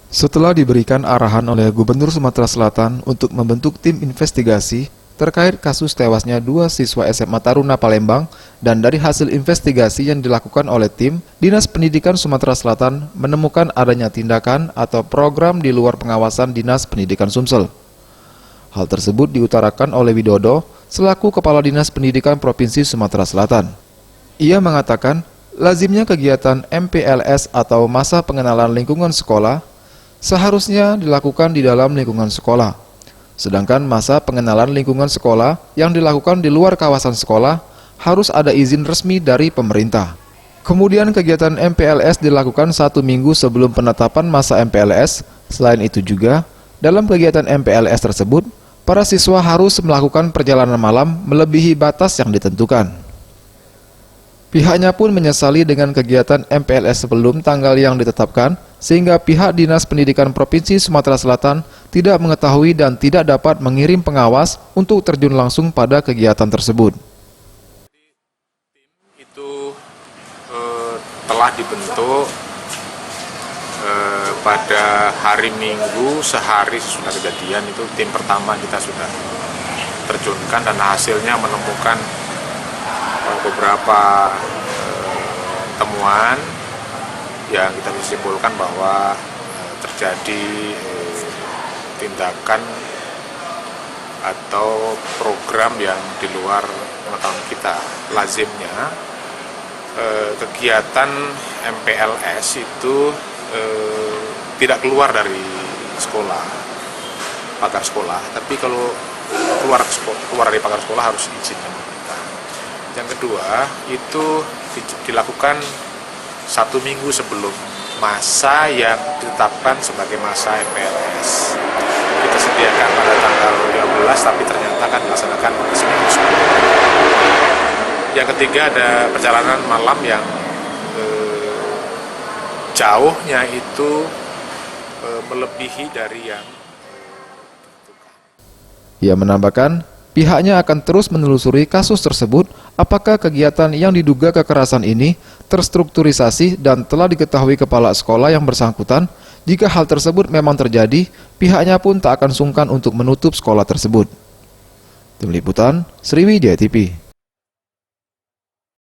Setelah diberikan arahan oleh Gubernur Sumatera Selatan untuk membentuk tim investigasi terkait kasus tewasnya 2 siswa SMA Taruna Palembang, dan dari hasil investigasi yang dilakukan oleh tim, Dinas Pendidikan Sumatera Selatan menemukan adanya tindakan atau program di luar pengawasan Dinas Pendidikan Sumsel. Hal tersebut diutarakan oleh Widodo selaku Kepala Dinas Pendidikan Provinsi Sumatera Selatan. Ia mengatakan, lazimnya kegiatan MPLS atau masa pengenalan lingkungan sekolah seharusnya dilakukan di dalam lingkungan sekolah. Sedangkan masa pengenalan lingkungan sekolah yang dilakukan di luar kawasan sekolah harus ada izin resmi dari pemerintah. Kemudian kegiatan MPLS dilakukan 1 minggu sebelum penetapan masa MPLS. Selain itu juga, dalam kegiatan MPLS tersebut, para siswa harus melakukan perjalanan malam melebihi batas yang ditentukan. Pihaknya pun menyesali dengan kegiatan MPLS sebelum tanggal yang ditetapkan, sehingga pihak Dinas Pendidikan Provinsi Sumatera Selatan tidak mengetahui dan tidak dapat mengirim pengawas untuk terjun langsung pada kegiatan tersebut. Itu telah dibentuk pada hari Minggu, sehari sesudah kejadian. Itu tim pertama kita sudah terjunkan dan hasilnya menemukan beberapa temuan yang kita bisa simpulkan bahwa terjadi tindakan atau program yang di luar pengetahuan kita. Lazimnya kegiatan MPLS itu tidak keluar dari sekolah, pagar sekolah, tapi kalau keluar dari pagar sekolah harus izin pemerintah. Yang kedua, itu dilakukan 1 minggu sebelum masa yang ditetapkan sebagai masa MPLS. Kita sediakan pada tanggal 15, tapi ternyata kan dilaksanakan seminggu sebelum. Yang ketiga, ada perjalanan malam yang jauhnya itu melebihi dari yang ditentukan. Ia menambahkan, pihaknya akan terus menelusuri kasus tersebut, apakah kegiatan yang diduga kekerasan ini terstrukturisasi dan telah diketahui kepala sekolah yang bersangkutan. Jika hal tersebut memang terjadi, pihaknya pun tak akan sungkan untuk menutup sekolah tersebut. Tim Liputan, Sriwijaya TV.